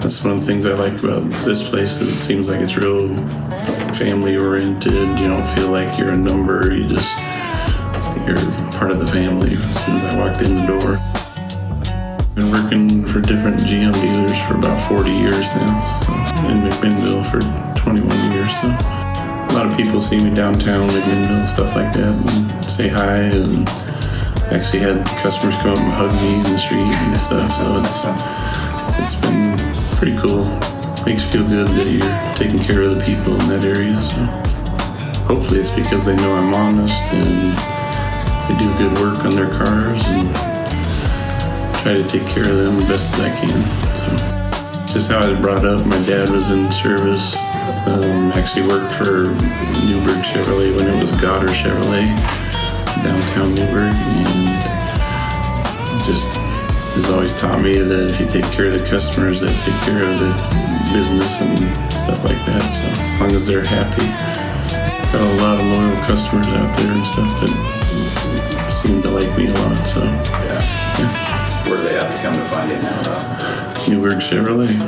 That's one of the things I like about this place. Is it seems like it's real family oriented. You don't feel like you're a number. You're part of the family as soon as I walked in the door. I've been working for different GM dealers for about 40 years now. So in McMinnville for 21 years. So a lot of people see me downtown, McMinnville, stuff like that, and say hi. And actually had customers come up and hug me in the street and stuff. So it's been pretty cool. Makes you feel good that you're taking care of the people in that area. So hopefully it's because they know I'm honest and I do good work on their cars and try to take care of them the best as I can. So just how I was brought up. My dad was in service. Actually worked for Newberg Chevrolet when it was Goddard Chevrolet, downtown Newberg, and just has always taught me that if you take care of the customers, that take care of the business and stuff like that. So as long as they're happy. Got a lot of loyal customers out there and stuff that seem to like me a lot. So yeah. Where do they have to come to find you now? Newberg Chevrolet.